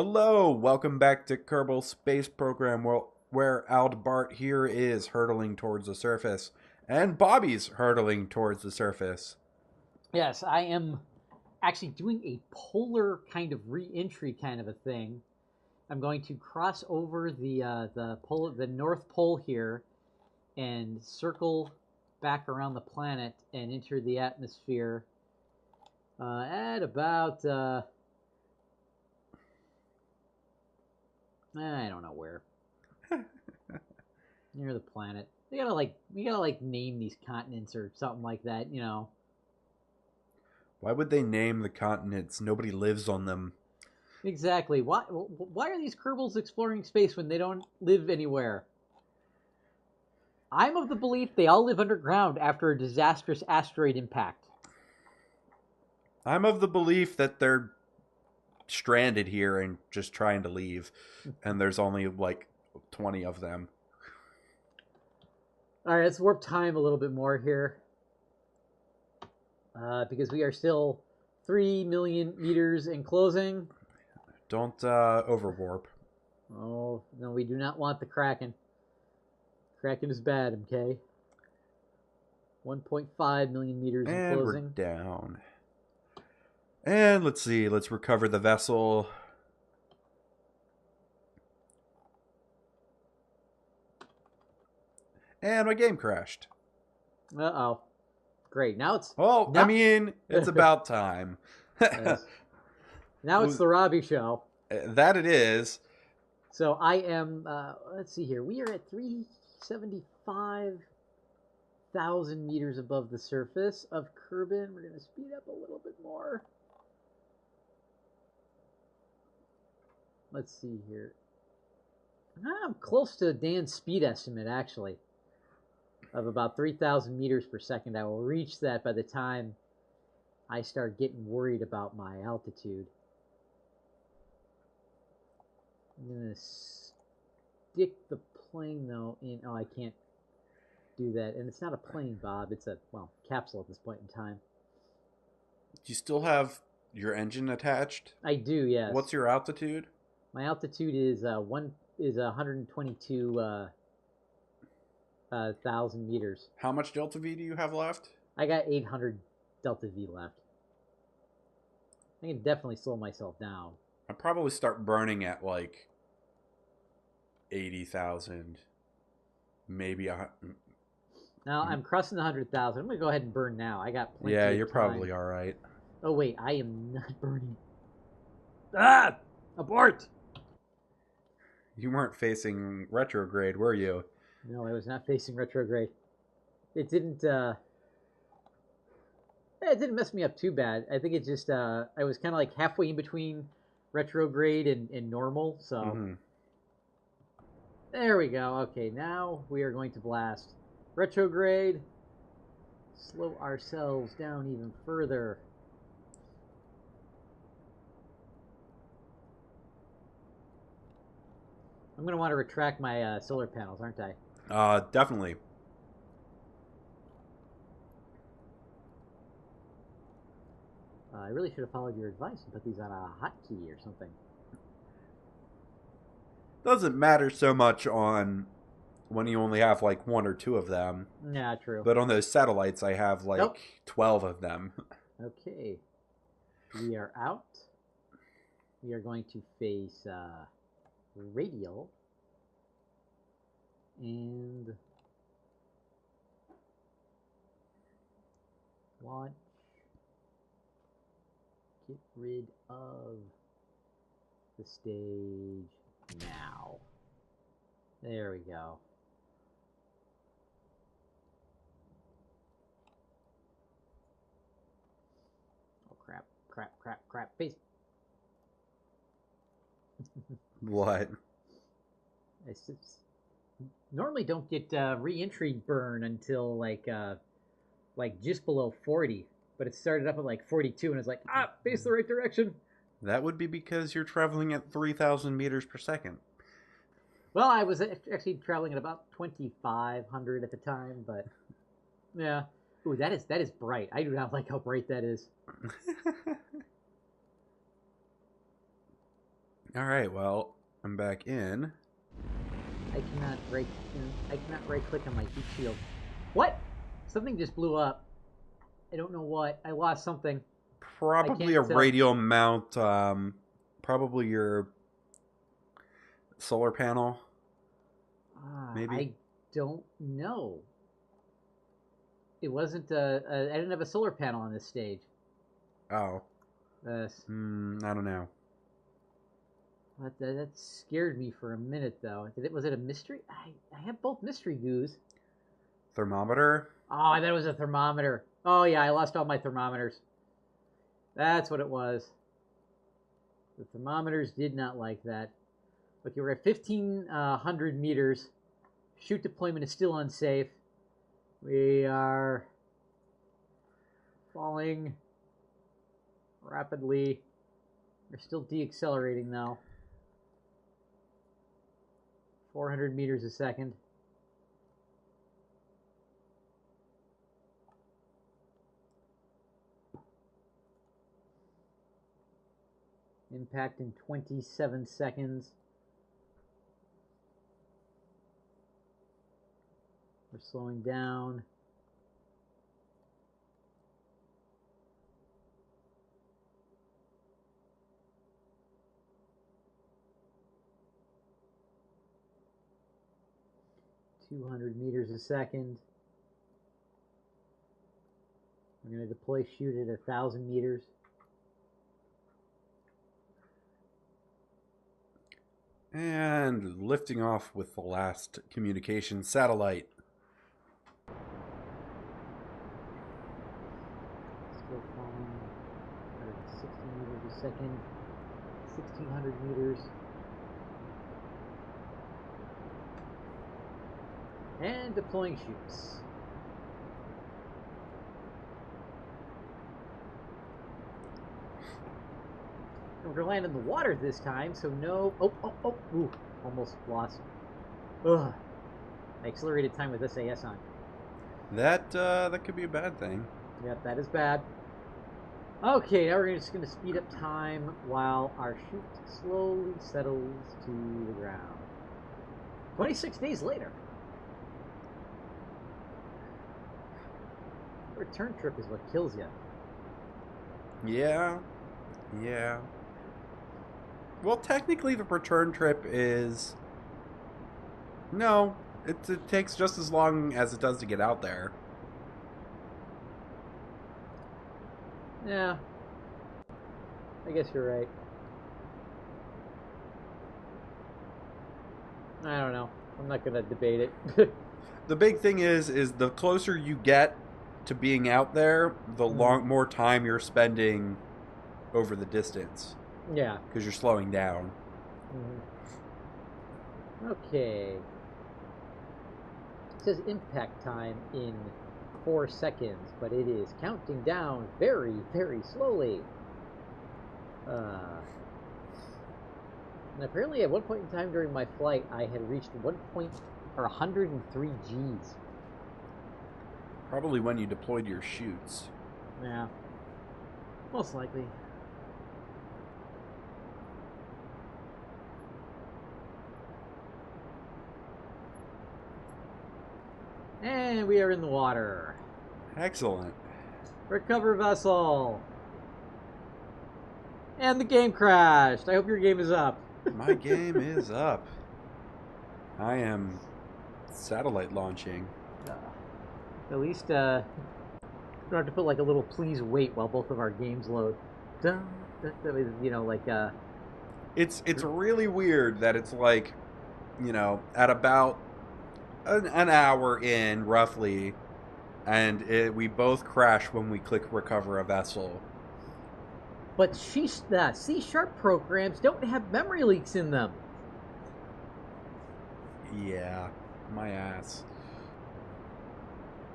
Hello, welcome back to Kerbal Space Program, where Aldbart here is hurtling towards the surface, and Bobby's hurtling towards the surface. Yes, I am actually doing a polar kind of re-entry kind of a thing. I'm going to cross over the North Pole here, and circle back around the planet and enter the atmosphere at about I don't know where. Near the planet. We gotta name these continents or something like that, you know. Why would they name the continents? Nobody lives on them. Exactly. Why are these Kerbals exploring space when they don't live anywhere? I'm of the belief they all live underground after a disastrous asteroid impact. I'm of the belief that they're stranded here and just trying to leave, and there's only like 20 of them. All right, let's warp time a little bit more here. Because we are still 3 million meters in closing. Don't overwarp. Oh, no, we do not want the Kraken. Kraken is bad, okay? 1.5 million meters in closing. And we're down. And let's see, let's recover the vessel. And my game crashed. Uh-oh. Great. Now it's... Well, I mean, it's about time. Yes. Now it's the Robbie show. That it is. So I am, let's see here. We are at 375,000 meters above the surface of Kerbin. We're going to speed up a little bit more. Let's see here. I'm close to Dan's speed estimate, actually, of about 3,000 meters per second. I will reach that by the time I start getting worried about my altitude. I'm going to stick the plane, though, in... Oh, I can't do that. And it's not a plane, Bob. It's a, well, capsule at this point in time. Do you still have your engine attached? I do, yes. What's your altitude? My altitude is 122,000 meters. How much delta V do you have left? I got 800 delta V left. I can definitely slow myself down. I'd probably start burning at like 80,000, maybe Now I'm crossing the 100,000. I'm gonna go ahead and burn now. I got plenty. Yeah, of you're time. probably all right. Oh wait, I am not burning. Ah! Abort! You weren't facing retrograde, were you? No, I was not facing retrograde. It didn't mess me up too bad. I think it just I was kind of like halfway in between retrograde and normal, so There we go. Okay, now we are going to blast retrograde. Slow ourselves down even further. I'm going to want to retract my solar panels, aren't I? Definitely. I really should have followed your advice and put these on a hotkey or something. Doesn't matter so much on when you only have like one or two of them. Yeah, true. But on those satellites, I have like 12 of them. Okay. We are out. We are going to face radial. And launch. Get rid of the stage now. There we go. Oh, crap. Face. What? It's normally don't get re-entry burn until like just below 40. But it started up at like 42 and it's like, face the right direction. That would be because you're traveling at 3,000 meters per second. Well, I was actually traveling at about 2,500 at the time, but yeah. Ooh, that is bright. I do not like how bright that is. All right, well, I'm back in. I cannot right click on my heat shield. What? Something just blew up. I don't know what. I lost something. Probably a radial mount. Probably your solar panel. Maybe. I don't know. It wasn't. I didn't have a solar panel on this stage. Oh. Yes. I don't know. That scared me for a minute, though. Was it a mystery? I have both mystery goos. Thermometer? Oh, I thought it was a thermometer. Oh, yeah, I lost all my thermometers. That's what it was. The thermometers did not like that. Okay, we're at 1,500 meters. Chute deployment is still unsafe. We are falling rapidly. We're still deaccelerating, though. 400 meters a second. Impact in 27 seconds. We're slowing down. .200 meters a second. We're going to deploy chute at 1,000 meters. And lifting off with the last communication satellite. Still falling at 60 meters a second. 1,600 meters. And deploying chutes. We're going to land in the water this time, so no... Oh, ooh, almost lost. Ugh. I accelerated time with SAS on. That could be a bad thing. Yep, that is bad. Okay, now we're just going to speed up time while our chute slowly settles to the ground. 26 days later. The return trip is what kills you. Yeah. Well, technically the return trip is... No, it takes just as long as it does to get out there. Yeah. I guess you're right. I don't know. I'm not going to debate it. The big thing is the closer you get to being out there, the more time you're spending over the distance. Yeah. Because you're slowing down. Okay. It says impact time in 4 seconds, but it is counting down very, very slowly. And apparently at one point in time during my flight, I had reached 103 Gs. Probably when you deployed your chutes. Yeah. Most likely. And we are in the water. Excellent. Recover vessel. And the game crashed. I hope your game is up. My game is up. I am satellite launching. At least we don't have to put like a little please wait while both of our games load. You know, like It's really weird that it's like, you know, at about an hour in roughly, and we both crash when we click recover a vessel. But C# programs don't have memory leaks in them. Yeah, my ass.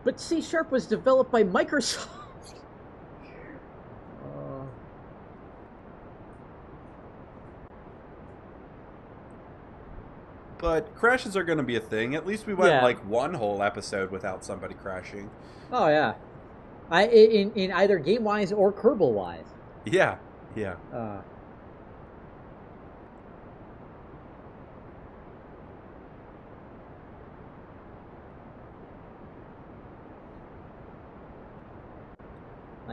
But C# was developed by Microsoft. But crashes are going to be a thing. At least we went like one whole episode without somebody crashing. Oh yeah, in either game wise or Kerbal wise. Yeah.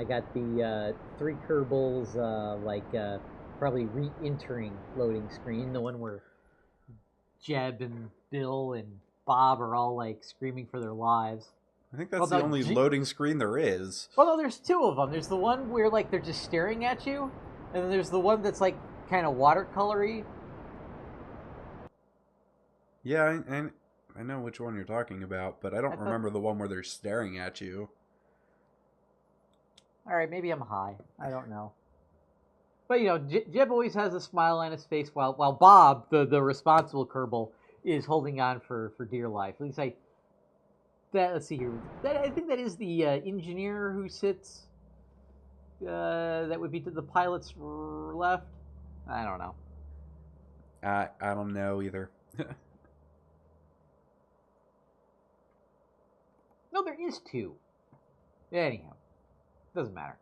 I got the 3 Kerbals, probably re-entering loading screen, the one where Jeb and Bill and Bob are all like screaming for their lives. I think that's the only loading screen there is. Well, no, there's 2 of them. There's the one where like they're just staring at you, and then there's the one that's like kind of watercolory. Yeah, I know which one you're talking about, but I don't remember the one where they're staring at you. All right, maybe I'm high. I don't know. But, you know, Jeb always has a smile on his face while Bob, the responsible Kerbal, is holding on for dear life. At least let's see here. I think that is the engineer who sits, that would be to the pilot's left. I don't know. I don't know either. No, there is 2. Anyhow, doesn't matter.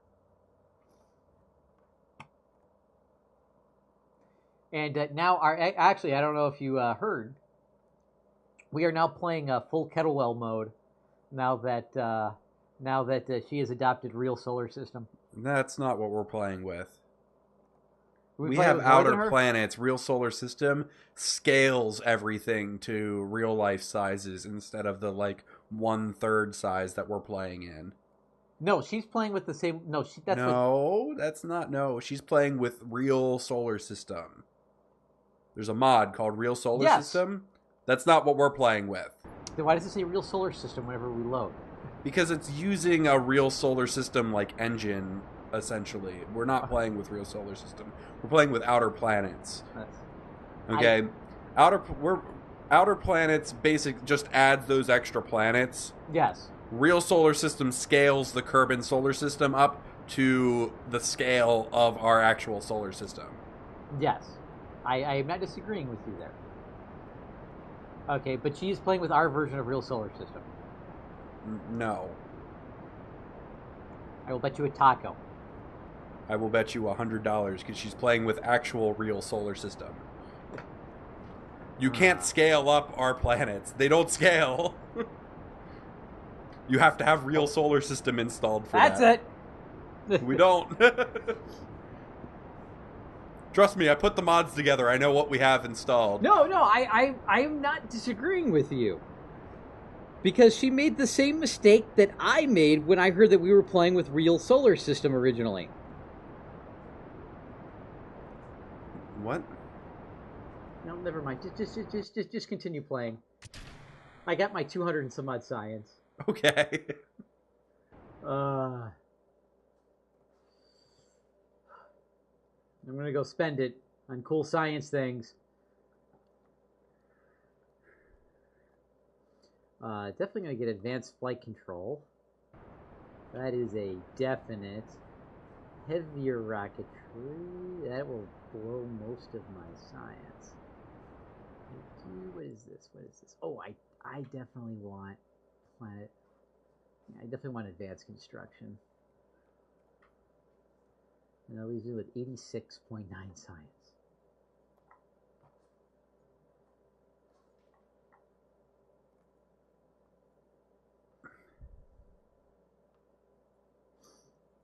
And now, actually, I don't know if you heard, we are now playing full Kettlewell mode. Now that she has adopted real solar system. That's not what we're playing with. We have outer planets. Real solar system scales everything to real life sizes instead of the like 1/3 size that we're playing in. No, she's playing with the same. No, that's not. No, she's playing with real solar system. There's a mod called Real Solar System. That's not what we're playing with. Then why does it say Real Solar System whenever we load? Because it's using a real solar system like engine. Essentially, we're not playing with real solar system. We're playing with outer planets. Okay, outer planets. Just adds those extra planets. Yes. Real solar system scales the Kerbal solar system up to the scale of our actual solar system. Yes, I am not disagreeing with you there. Okay, but she's playing with our version of real solar system. No. I will bet you a taco. I will bet you $100 because she's playing with actual real solar system. You can't scale up our planets. They don't scale. You have to have real solar system installed for that. That's it. We don't. Trust me, I put the mods together. I know what we have installed. No, I am not disagreeing with you. Because she made the same mistake that I made when I heard that we were playing with real solar system originally. What? No, never mind. Just continue playing. I got my 200 and some odd science. Okay. I'm gonna go spend it on cool science things. Definitely gonna get advanced flight control. That is a definite. Heavier rocketry. That will blow most of my science. What is this? Oh, I definitely want planet. I definitely want advanced construction. And that leaves me with 86.9 science.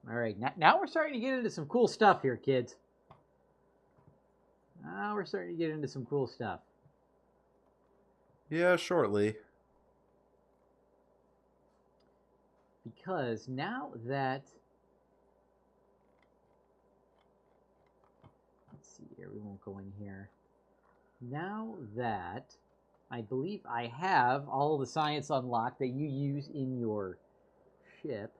All right, now we're starting to get into some cool stuff here, kids. Now we're starting to get into some cool stuff. Yeah, shortly. Because now that... Let's see here, we won't go in here. Now that I believe I have all the science unlocked that you use in your ship...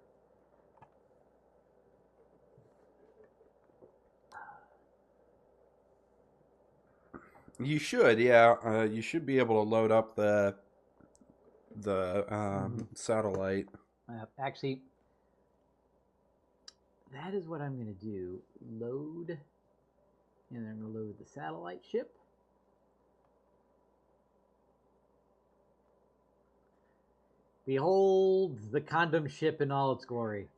You should, yeah. You should be able to load up the satellite. Actually, that is what I'm going to do. Load, and I'm going to load the satellite ship. Behold the condom ship in all its glory.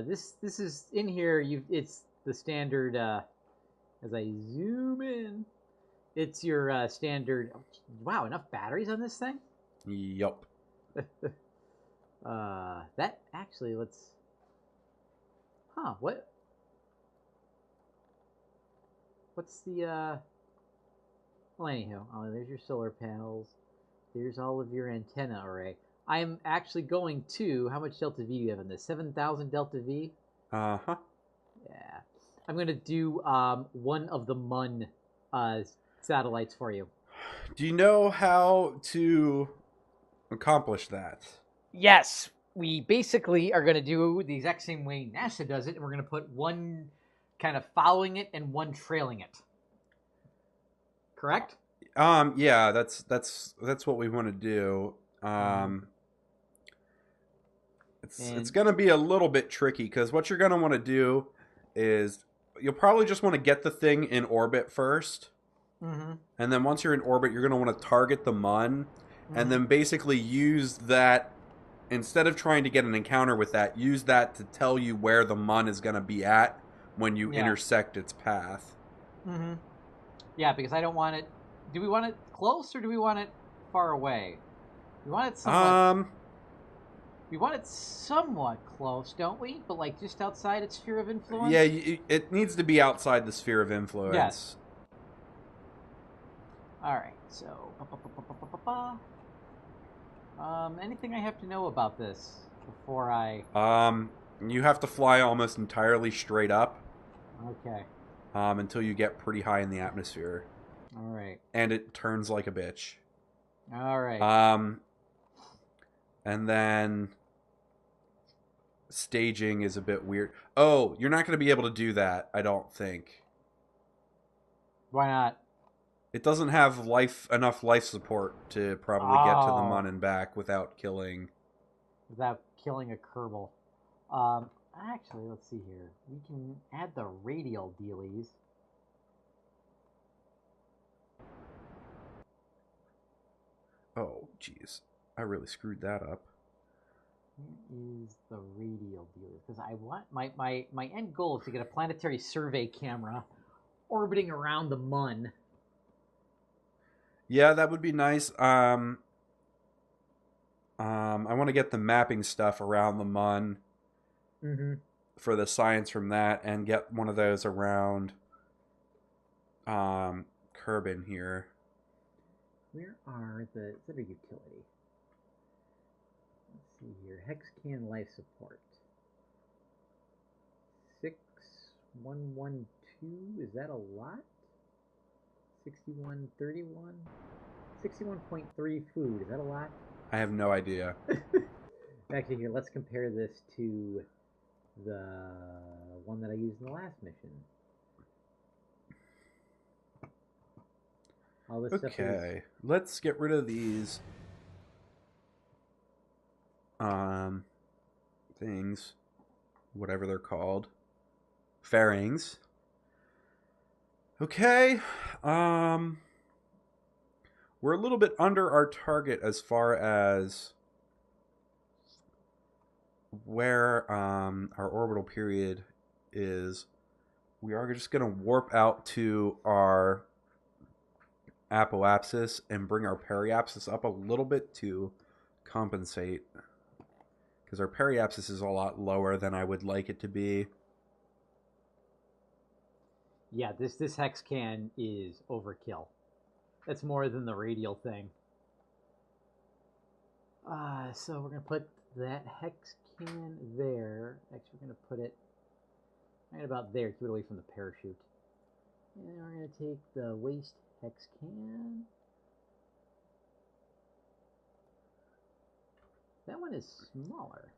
This is in here. It's the standard. As I zoom in, it's your standard. Wow, enough batteries on this thing? Yup. That actually, let's. Huh? What's the Well, anywho, there's your solar panels. There's all of your antenna array. I'm actually going to. How much delta V do you have in this? 7,000 delta V. Uh-huh. Yeah. I'm gonna do one of the MUN satellites for you. Do you know how to accomplish that? Yes, we basically are going to do the exact same way NASA does it, and we're going to put one kind of following it and one trailing it. Correct? Yeah, that's what we want to do. It's going to be a little bit tricky because what you're going to want to do is you'll probably just want to get the thing in orbit first. Mm-hmm. And then once you're in orbit, you're going to want to target the MUN and then basically use that. Instead of trying to get an encounter with that, use that to tell you where the MUN is going to be at when you intersect its path. Mm-hmm. Yeah, because I don't want it... Do we want it close or do we want it far away? We want it somewhat... We want it somewhat close, don't we? But like just outside its sphere of influence? Yeah, it needs to be outside the sphere of influence. Yes. Alright, so... anything I have to know about this before I... You have to fly almost entirely straight up. Okay. Until you get pretty high in the atmosphere. Alright. And it turns like a bitch. Alright. And then... staging is a bit weird. Oh, you're not going to be able to do that, I don't think. Why not? It doesn't have enough life support to probably get to the MUN and back without killing... Without killing a Kerbal. Actually, let's see here. We can add the radial dealies. Oh, jeez. I really screwed that up. Where is the radial dealies? Because I want... My end goal is to get a planetary survey camera orbiting around the MUN. Yeah, that would be nice. I want to get the mapping stuff around the MUN for the science from that, and get one of those around Kerbin here. Where are the... Is that a utility? Let's see here. Hexcan Life Support. 6112. Is that a lot? 6131. 61.3 food. Is that a lot? I have no idea. Actually, here, let's compare this to the one that I used in the last mission. All this stuff is... Let's get rid of these things, whatever they're called, fairings. Okay, we're a little bit under our target as far as where our orbital period is. We are just going to warp out to our apoapsis and bring our periapsis up a little bit to compensate, because our periapsis is a lot lower than I would like it to be. Yeah, this hexcan is overkill. That's more than the radial thing. So we're going to put that hexcan there. Actually, we're going to put it right about there. Keep it away from the parachute. And we're going to take the waste hexcan. That one is smaller.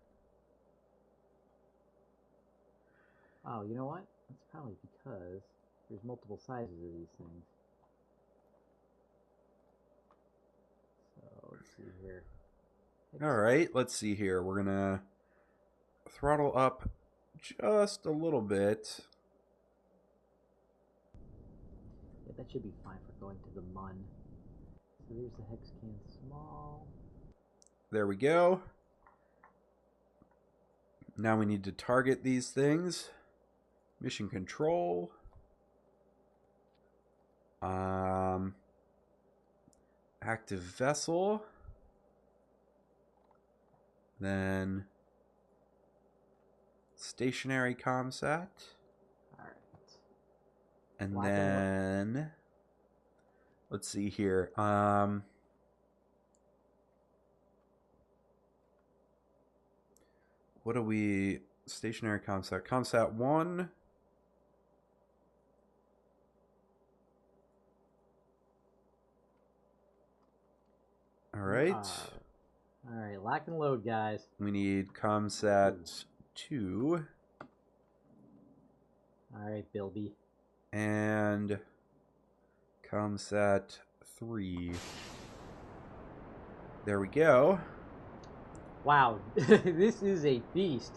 Oh, you know what? That's probably because there's multiple sizes of these things. So let's see here. All right, let's see here. We're gonna throttle up just a little bit. Yeah, that should be fine for going to the MUN. So there's the hexcan small. There we go. Now we need to target these things. Mission control. Active vessel. Then stationary comsat. All right. And Lock then let's see here. What are we? Stationary comsat. Comsat 1. All right. All right, lock and load, guys. We need comsat 2. All right, Bilby. And comsat 3. There we go. Wow, this is a beast.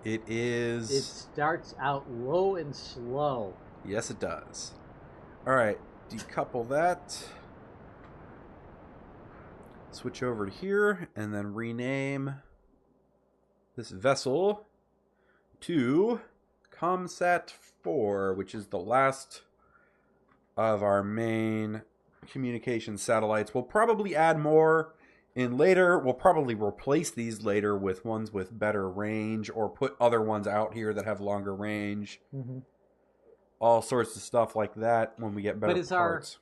It is. It starts out low and slow. Yes, it does. All right, decouple that. Switch over to here and then rename this vessel to Comsat 4, which is the last of our main communication satellites. We'll probably add more in later. We'll probably replace these later with ones with better range or put other ones out here that have longer range. Mm-hmm. All sorts of stuff like that when we get better parts.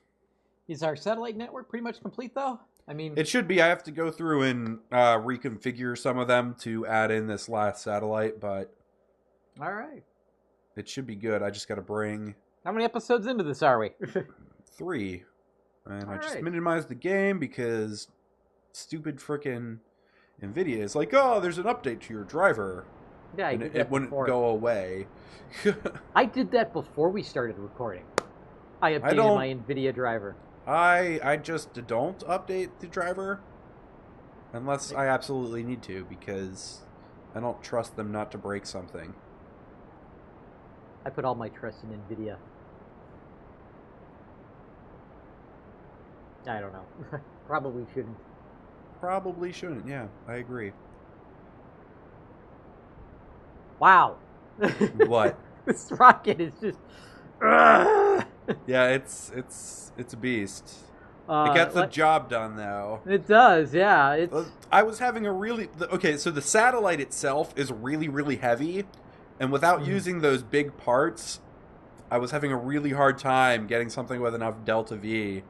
Is our satellite network pretty much complete, though? I mean, it should be. I have to go through and reconfigure some of them to add in this last satellite, but all right, it should be good. I just got to bring. How many episodes into this are we? 3, and all I just right. minimized the game because stupid frickin' NVIDIA is like, oh, there's an update to your driver. Yeah, and it wouldn't go away. I did that before we started recording. I updated my NVIDIA driver. I just don't update the driver unless I absolutely need to, because I don't trust them not to break something. I put all my trust in NVIDIA. I don't know. Probably shouldn't. Probably shouldn't, yeah. I agree. Wow. What? This rocket is just... Yeah, it's a beast. It gets the job done, though. It does, yeah. I was having a really... Okay, so the satellite itself is really, really heavy, and without using those big parts, I was having a really hard time getting something with enough delta V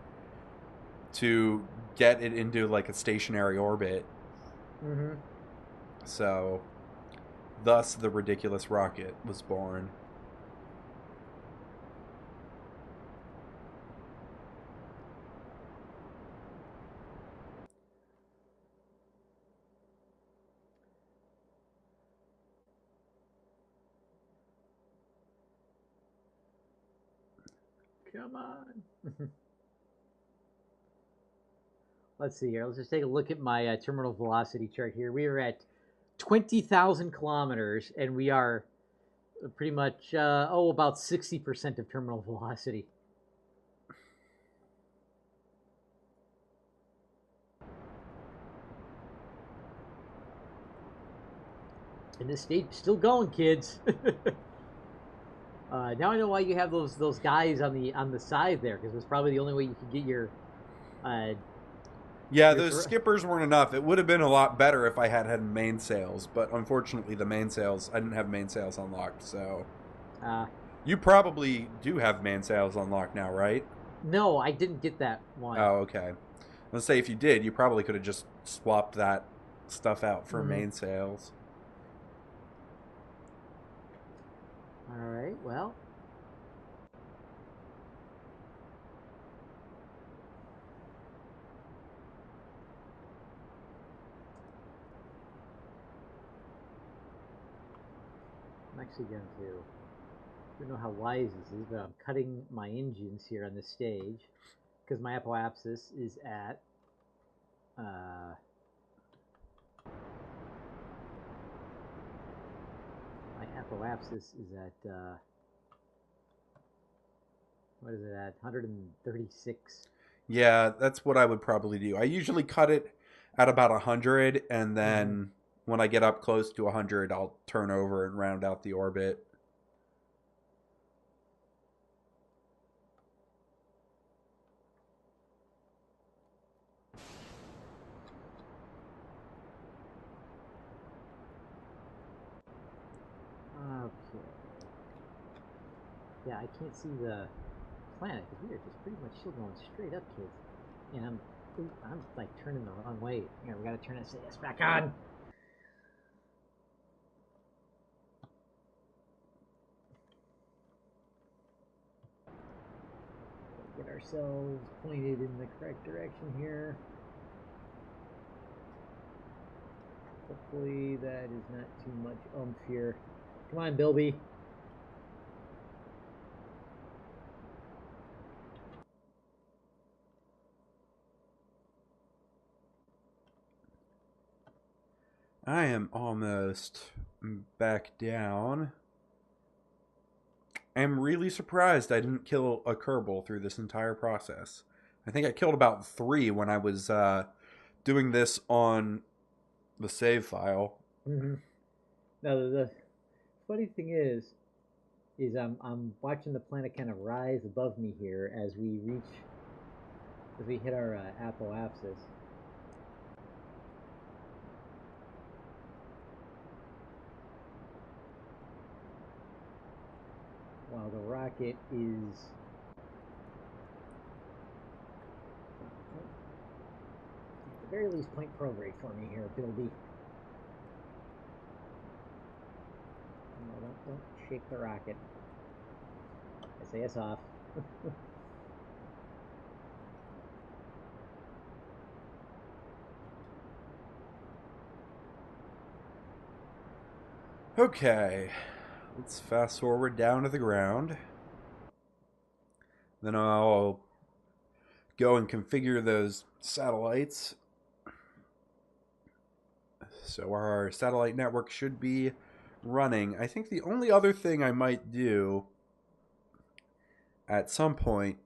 to get it into, like, a stationary orbit. Mm-hmm. So, thus the ridiculous rocket was born. Come on. Let's see here. Let's just take a look at my terminal velocity chart here. We are at 20,000 kilometers, and we are pretty much, about 60% of terminal velocity. And this state's still going, kids. Now I know why you have those guys on the side there, because it's probably the only way you could get your. Yeah, those skippers weren't enough. It would have been a lot better if I had mainsails, but unfortunately I didn't have mainsails unlocked, so. You probably do have mainsails unlocked now, right? No, I didn't get that one. Oh, okay. Let's say if you did, you probably could have just swapped that stuff out for mainsails. All right, well. I'm actually going to, I don't know how wise this is, but I'm cutting my engines here on this stage because my apoapsis is at what is it at? 136. Yeah, that's what I would probably do. I usually cut it at about 100, and then when I get up close to 100, I'll turn over and round out the orbit. Yeah, I can't see the planet because we are just pretty much still going straight up, kids. And I'm like turning the wrong way. Here, we gotta turn SAS back on. Get ourselves pointed in the correct direction here. Hopefully that is not too much oomph here. Come on, Bilby. I am almost back down. I'm really surprised I didn't kill a Kerbal through this entire process. I think I killed about 3 when I was doing this on the save file. Mm-hmm. Now the funny thing is I'm watching the planet kind of rise above me here as we hit our apoapsis. While the rocket is at the very least point prograde for me here, Bilby. No, don't shake the rocket. SAS off. Okay, let's fast forward down to the ground. Then I'll go and configure those satellites. So our satellite network should be running. I think the only other thing I might do at some point,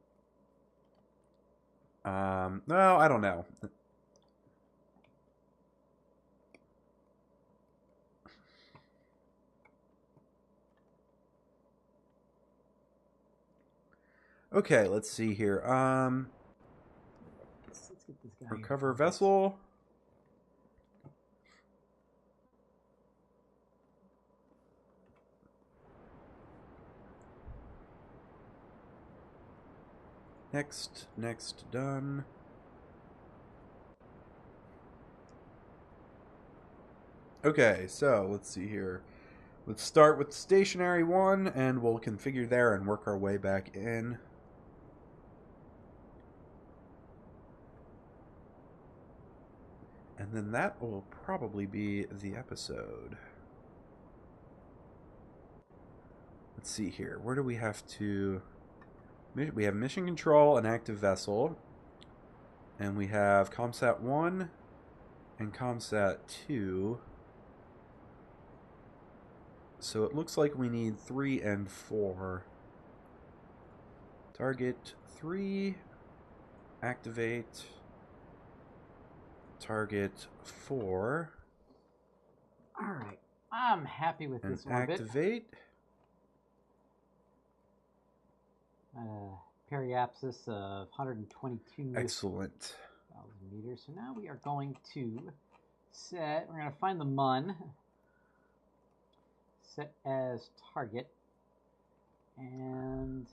no, I don't know. Okay, let's see here. Let's get this guy Recover vessel. Next, done. Okay, so let's see here. Let's start with stationary 1, and we'll configure there and work our way back in. And then that will probably be the episode. Let's see here. Where do we have to... We have mission control and active vessel. And we have ComSat 1 and ComSat 2. So it looks like we need 3 and 4. Target 3. Activate. Target 4. Alright, I'm happy with And this orbit. activate. Periapsis of 122,000 Excellent. meters. So now we are going to set, we're going to find the MUN, set as target, and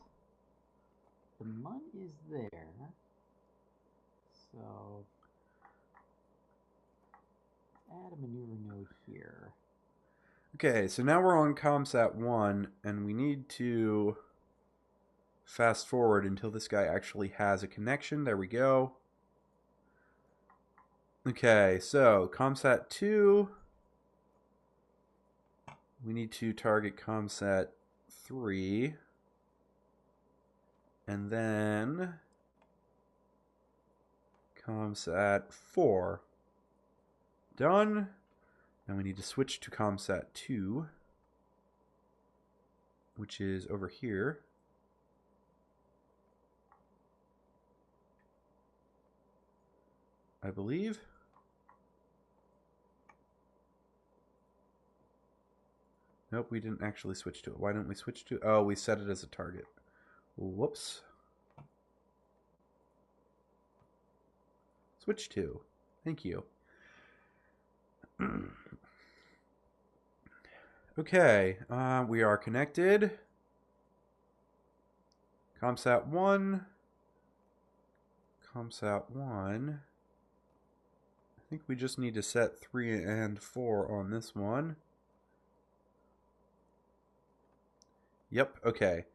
the MUN is there. So add a maneuver node here. Okay, so now we're on ComSat 1, and we need to fast forward until this guy actually has a connection. There we go. Okay, so ComSat 2. We need to target ComSat 3. And then ComSat 4. Done. Now we need to switch to ComSat 2, which is over here. I believe. Nope, we didn't actually switch to it. Why didn't we switch to it? Oh, we set it as a target. Whoops. Switch to. Thank you. Okay, we are connected. ComSat 1. ComSat 1. I think we just need to set 3 and 4 on this one. Yep, okay.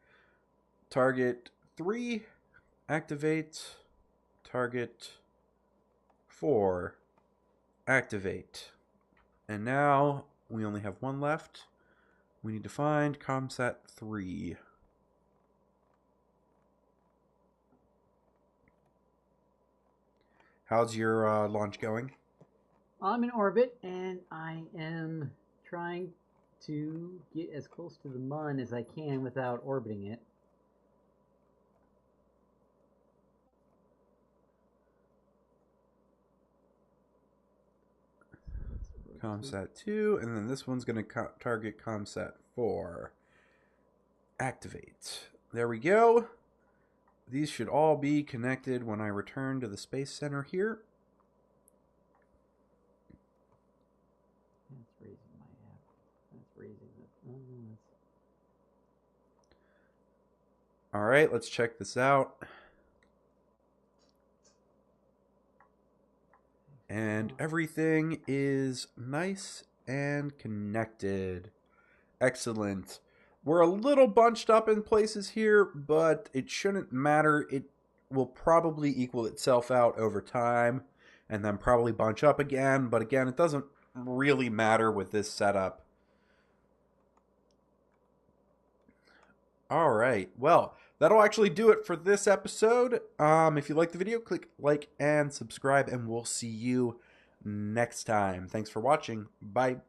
Target 3, activate. Target 4, activate. And now we only have one left. We need to find ComSat 3. How's your launch going? I'm in orbit, and I am trying to get as close to the Mun as I can without orbiting it. ComSat 2, and then this one's going to target ComSat 4. Activate. There we go. These should all be connected when I return to the Space Center here. That's raising my app. That's raising the... All right, let's check this out. And everything is nice and connected. Excellent. We're a little bunched up in places here, but it shouldn't matter. It will probably equal itself out over time and then probably bunch up again. But again, it doesn't really matter with this setup. All right. Well, that'll actually do it for this episode. If you like the video, click like and subscribe, and we'll see you next time. Thanks for watching. Bye.